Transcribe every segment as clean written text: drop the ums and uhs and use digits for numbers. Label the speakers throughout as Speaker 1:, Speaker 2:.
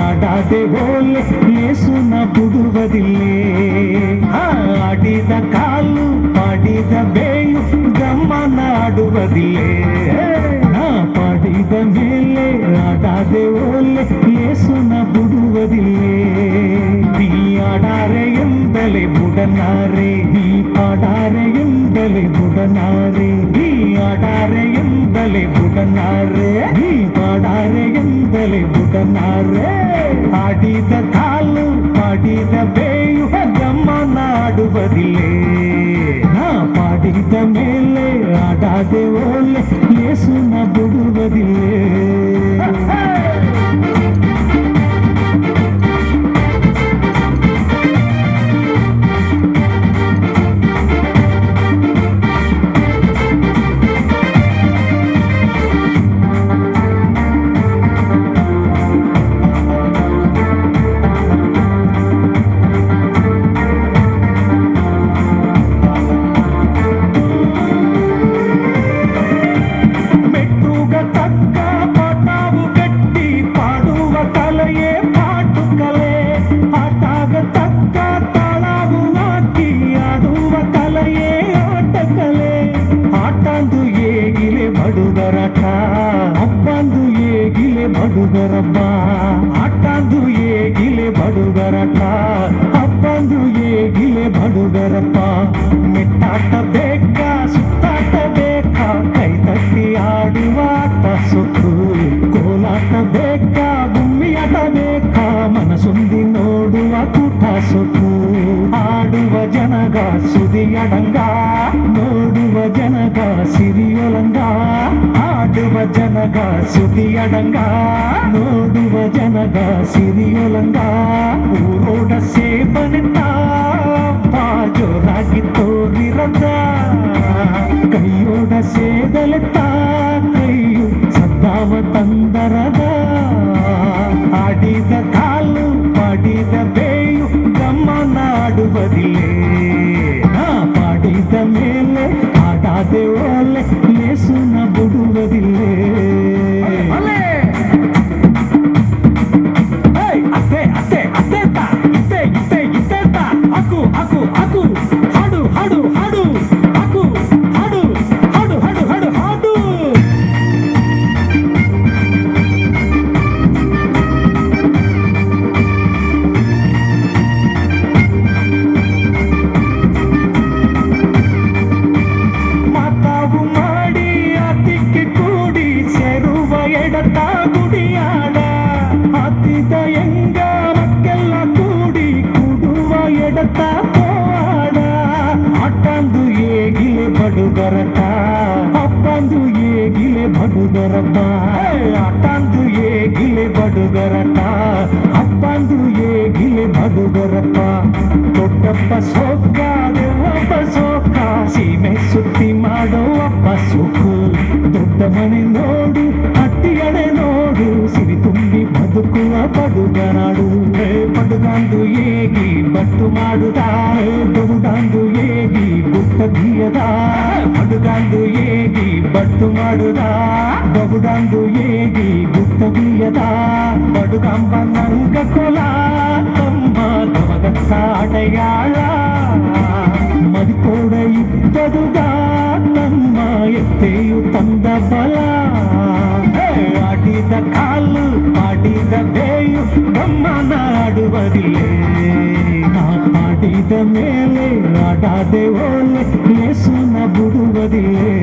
Speaker 1: ಆಡಾದೆ ಓಲೆ ಯೇಸುನ ಬಿಡುವುದಿಲ್ಲೇ. ಆಡಿದ ಕಾಲು ಪಾಡಿದ ಬೇಯು ಗಮ್ಮನ ಆಡುವುದಿಲ್ಲೇ. ಪಾಡಿದ ಮೇಲೆ ಆಡಾದೆ ಓಲೆ ಯೇಸುನ ಬಿಡುವುದಿಲ್ಲೇ. ನೀ ಆಡಾರೆ ಎಂದಲೇ ಬುಡನಾರೆ, ನೀ ಪಾಡಾರೆ ಎಂದಲೇ ಬುಡನಾರೆ. ನೀ ಆಡಾರೆ ಎಂದಲೇ ಬುಡನಾರೆ, ನೀ ಪಾಡಾರೆ ಎಂದಲೇ ಬುಡನಾರೆ. ಆಡಿದ ಕಾಲು ಪಾಡಿದ ಬೇಯು ಗಮ್ಮನ ಆಡುವುದಿಲ್ಲೇ. ಪಾಡಿದ ಮೇಲೆ ಆಡಾದೆ ಓಲೆ ಯೇಸುನ ಬಿಡುವುದಿಲ್ಲೇ. ಬಡುಗರಟ ಅಪ್ಪಂದು ಏಗಿಲೆ ಬಡುಗರಪ್ಪ. ಆಟಂದು ಏಗಿಲೆ ಬಡುಗರಟ ಅಪ್ಪಂದು ಏಗಿಲೆ ಬಡುಗರಪ್ಪ. ಮೆಟ್ಟಾಟ ಬೇಕಾ ಸುತ್ತಾಟ ಬೇಕಾ ಕೈ ತಟ್ಟಿ ಆಡುವ ಆಟ ಸುತ್ತು. ಕೋಲಾಟ ಬೇಕಾ ಗುಮ್ಮಿಯಾಟ ಬೇಕಾ ಮನಸೊಂದಿ ನೋಡುವ ಕೂಟ ಸುತ್ತು. ಆಡುವ ಜನಗ ಸುದಿಯಡಂಗ ನೋಡುವ ಜನಗ ಸಿರಿಯೊಲಂಗ. ಆಡುವ ಜನಗ ಸುದಿಯಡಂಗ ನೋಡುವ ಜನಗ ಸಿರಿಯೊಲಂಗ. ಊರೋಡ ಸೇಬನಿಂದ ಜೋರಾಗಿ ತೋರಿರದ ಕೈಯೋಡ ಸೇದಲೆತ್ತ ಕೈಯು ಸದ್ದಾವ ತಂದರದ. ಆಡಿದ ಕಾಲು ಪಾಡಿದ ಬೇಯು ಗಮ್ಮನ ಆಡುವುದಿಲ್ಲೇ. ಪಾಡಿದ ಮೇಲೆ ಆಡಾದೆ ಓಲೆ ಯೇಸುನ ಬಿಡುವುದಿಲ್ಲೇ. ಅತ್ತೆ ಅತ್ತೆ ಅತ್ತೆತ ಇತ್ತೆ ಇತ್ತೆ ಇತ್ತೆತ ಅಕು ಅಕು ಅಕು ಹಾಡು ಹಾಡು ಹಾಡು ಅಕು ಹಾಡು ಹಾಡು ಹಾಡು ಹಾಡು ಹಾಡು. ಮಾತಾವು ಮಾಡಿ ಅತಿಕ್ಕೆ ಕೂಡಿ ಸೇರುವ ಎಡತ ಗುಡಿಯಾಡ. ಹತ್ತಿದ ಎಂಗ ಮಕ್ಕೆಲ್ಲ ಕೂಡಿ ಕೂಡುವ ಎಡತ ಪೋವಾಡ. ಆಟಂದು ಏಗಿಲೆ ಬಡುಗರಟ ಅಪ್ಪಂದು ಏಗಿಲೆ ಬಡುಗರಪ್ಪ. ಆಟಂದು ಏಗಿಲೆ ಬಡುಗರಟ ಅಪ್ಪಂದು ಏಗಿಲೆ ಬಡುಗರಪ್ಪ. ದೊಡ್ಡಪ್ಪ ಸೋಕ ದೇವಪ್ಪ ಸೋಕ ಸೀಮೆ ಸುತ್ತಿ ಮಾಡೋ ಅಪ್ಪ ಸೋಕು. ದೊಡ್ಡ ಮನೆ ನೋಡು ಹಟ್ಟಿಯಡೆ ನೋಡು ಸಿರಿ ತುಂಬಿ ಬದುಕುವ ಬಡುಗನಾಡು. ಬಡುಗಂದು ಏಗಿ ಬಟ್ಟು ಮಾಡುದ ಬಡುಗಂದು ಏಗಿ ಗುಟ್ಟ ಬಿಯದ. ಬಡುಗಂದು ಏಗಿ ಬಟ್ಟು ಮಾಡುದ ಬಡುಗಂದು ಏಗಿ ಗುಟ್ಟ ಬಿಯದ. ಬಡುಗಂಬ ನಂಗ ಕೊಲ ತಮ್ಮ ತಮಗತ್ತ ಅಡೆಯಾಳ. ಮದಿಕೋಡ ಇದ್ದದುಗ ನಮ್ಮ ಎತ್ತೆಯು ತಂದ ಬಲ. ಆಡಿದ ಕಾಲು ಪಾಡಿದ ಬೇಯು ಗಮ್ಮನ ಆಡುವುದಿಲ್ಲೇ. ಪಾಡಿದ ಮೇಲೆ ಆಡಾದೆ ಓಲೆ ಯೇಸುನ ಬಿಡುವುದಿಲ್ಲೇ.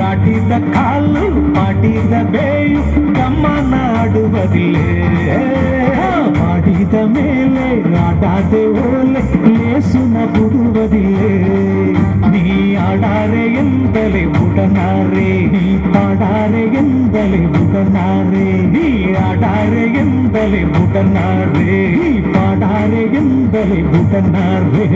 Speaker 1: ಆಡಿದ ಕಾಲು ಪಾಡಿದ ಬೇಯು ಗಮ್ಮನ ಆಡುವುದಿಲ್ಲೇ. ಪಾಡಿದ ಮೇಲೆ ಆಡಾದೆ ಓಲೆ ಯೇಸುನ ಬಿಡುವುದಿಲ್ಲೇ. ನೀ ಆಡಾರೆ ಎಂದಲೇ ಬುಡನಾರೆ, ನೀ ಪಾಡಾರೆ ಎಂದಲೇ ಬುಡನಾರೆ. ನೀ ಆಡಾರೆ ಎಂದಲೇ ಬುಡನಾರೆ, ನೀ ಪಾಡಾರೆ ಎಂದಲೇ ಬುಡನಾರೆ.